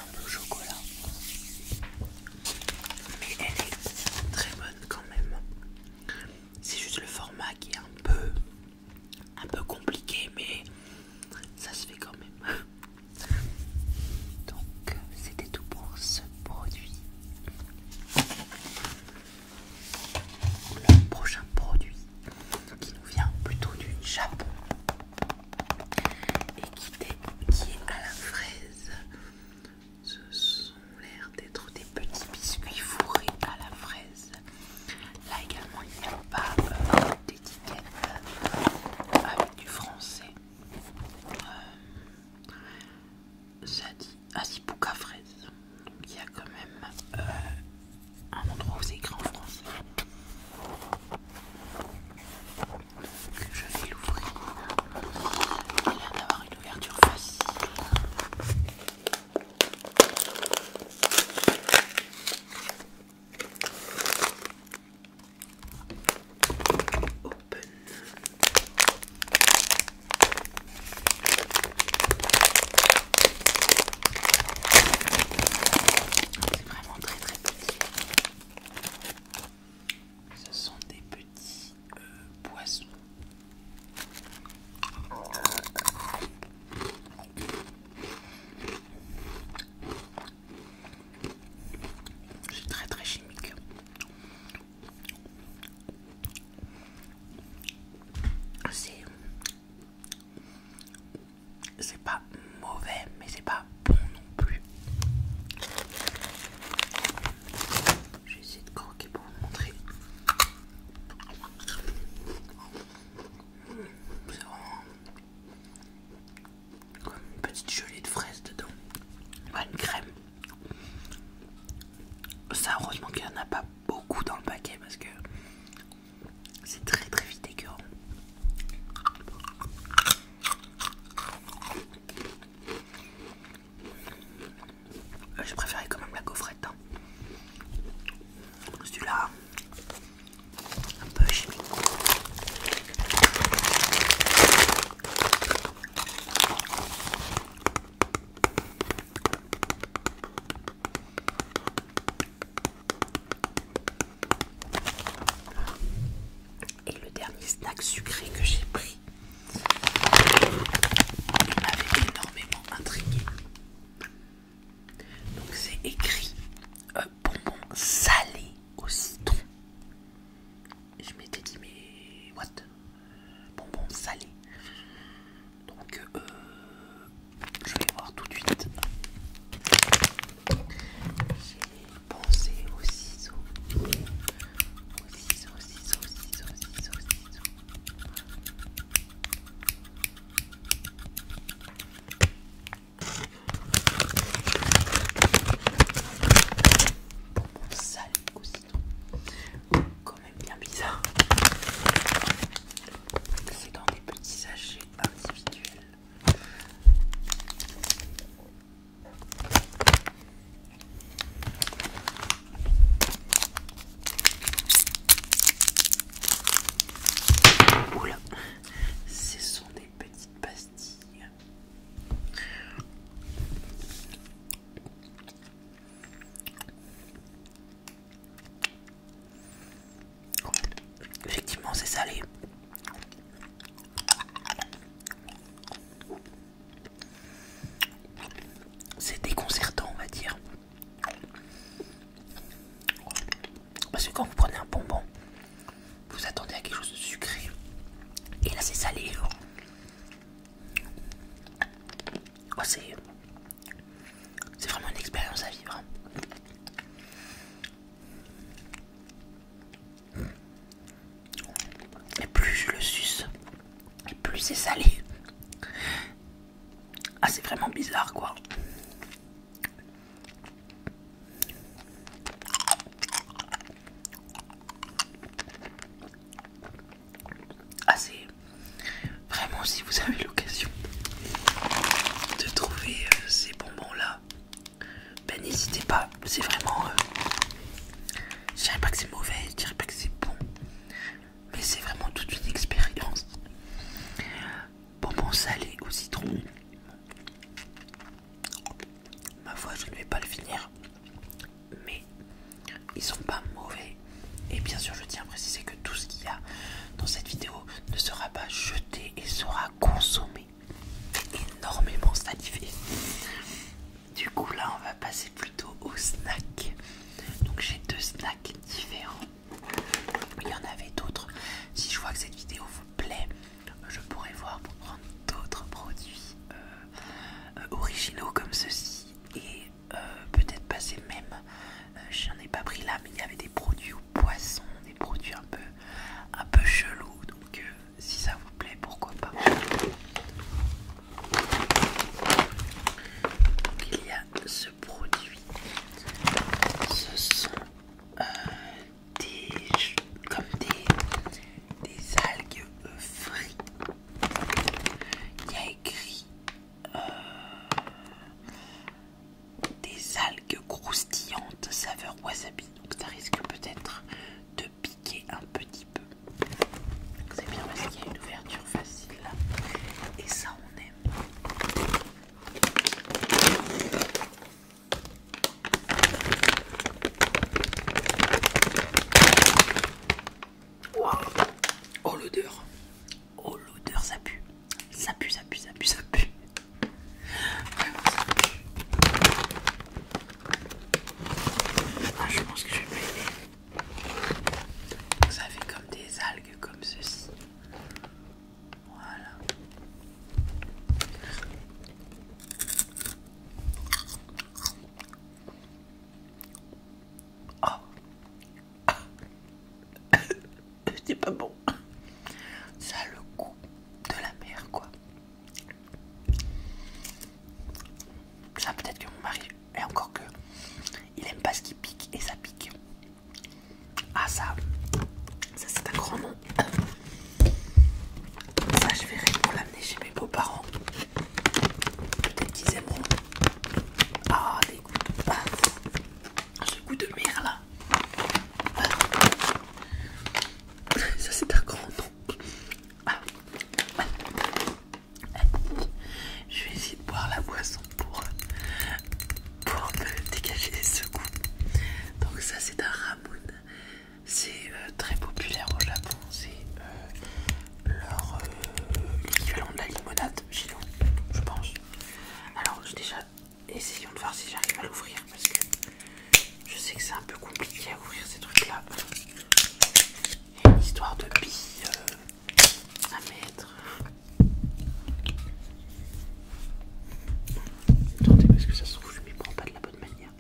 un peu au chocolat. Mais elle est très bonne quand même. C'est juste le format qui est un peu compliqué, mais ça se fait quand même. Donc c'était tout pour ce produit. Le prochain produit qui nous vient plutôt du Japon et qui est à la fraise. Ce sont l'air d'être des petits biscuits fourrés à la fraise. Là également il n'y a pas d'étiquette avec du français. Ça dit Asipuka fraise. Donc il y a quand même un endroit où c'est écrit en français. Donc je vais l'ouvrir. Il a l'air d'avoir une ouverture facile. Open. C'est vraiment très très petit. Ce sont des petits poissons. C'est très très chimique. C'est pas mauvais, mais c'est pas bon non plus. Je vais essayer de croquer pour vous montrer. C'est vraiment comme une petite gelée de fraises dedans. Une crème. Ça, heureusement qu'il n'y en a pas beaucoup dans le paquet parce que c'est très très vite écœurant. J'ai préféré quand même la gaufrette. Hein. Celui-là, un peu chimique. Et le dernier snack sucré que j'ai pris, il m'avait énormément intrigué. Donc c'est écrit bonbons salés au citron. Et je m'étais dit mais what, bonbons salés. Donc je vais voir tout de suite. J'ai pensé aux ciseaux. Aux ciseaux. Salé au citron. Quand même bien bizarre. C'est dans des petits sachets individuels. Oula, ce sont des petites pastilles. Effectivement, c'est salé. C'est déconcertant, on va dire. Parce que quand vous prenez un bonbon, vous attendez à quelque chose de sucré. Et là, c'est salé. Oh, c'est vraiment une expérience à vivre. Et plus je le suce, et plus c'est salé. Ah, c'est vraiment bizarre, quoi. Ah, c'est vraiment, si vous avez l'occasion de trouver ces bonbons-là, ben n'hésitez pas. C'est vraiment... je dirais pas que c'est mauvais, je dirais pas que c'est bon, mais c'est vraiment toute une expérience. Bonbons salés au citron. Ma fois je ne vais pas le finir, mais ils sont pas mauvais. Et bien sûr je tiens à préciser que tout ce qu'il y a dans cette vidéo ne sera pas jeté et sera consommé. Énormément salivé. Du coup là on va passer plutôt au snack. Donc j'ai 2 snacks différents. Il y en avait d'autres. Si je vois que cette vidéo vous plaît, je pourrais voir pour prendre d'autres produits originaux comme ceci. Et peut-être passer même, j'en ai pas pris là, mais il y avait des produits au poisson, des produits un peu chelous. Donc si ça vous plaît, pourquoi pas. Donc il y a ce produit. Ce sont des algues frites. Il y a écrit des algues croustillantes saveur wasabi. Donc ça risque peut-être de piquer un petit peu. C'est bien parce qu'il y a une ouverture facile là. Et ça on aime. Wow. Oh l'odeur. Oh l'odeur, ça pue. Ça pue, ça pue, ça pue, ça pue. Vraiment ça pue. Ah, je pense que je vais pas aimer. Ça fait comme des algues comme ceci. Voilà. Oh. C'est pas bon. Ça a le goût de la mer quoi. Ça peut-être que mon mari, et encore que il aime pas ce qui pique et ça pique. Ah ça c'est un grand nom. Ça je verrai pour l'amener chez mes beaux-parents. Peut-être qu'ils aimeront. Ah dégoût. Ah, ce goût de mer là. Ah. Ça c'est un grand nom. Ah. Je vais essayer de boire la boisson pour me dégager ce goût. Donc ça c'est un ramoun. C'est très populaire au Japon. C'est leur l'équivalent de la limonade chez nous, je pense. Alors déjà essayons de voir si j'arrive à l'ouvrir parce que je sais que c'est un peu compliqué à ouvrir ces trucs là. Il y a une histoire de billes à mettre. Attendez parce que ça se trouve je m'y prends pas de la bonne manière.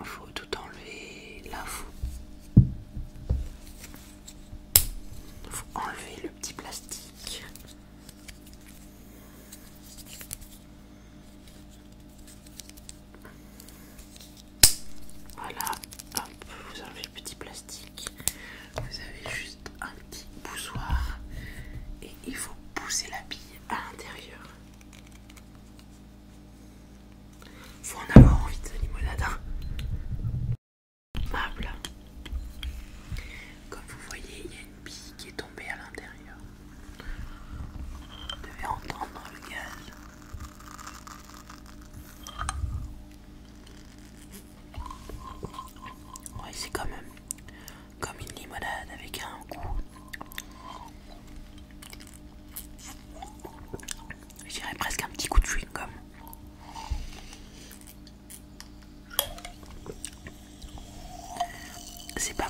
Faut tout enlever. Là faut enlever le petit plastique. Voilà, hop, vous enlevez le petit plastique. Vous avez juste un petit poussoir et il faut pousser la bille à l'intérieur. Faut en avoir envie de limonade. Hop là. Comme vous voyez, il y a une bille qui est tombée à l'intérieur. Vous devez entendre le gaz. Ouais, c'est quand même comme une limonade avec un goût. Je dirais presque un petit coup de chewing-gum. C'est pas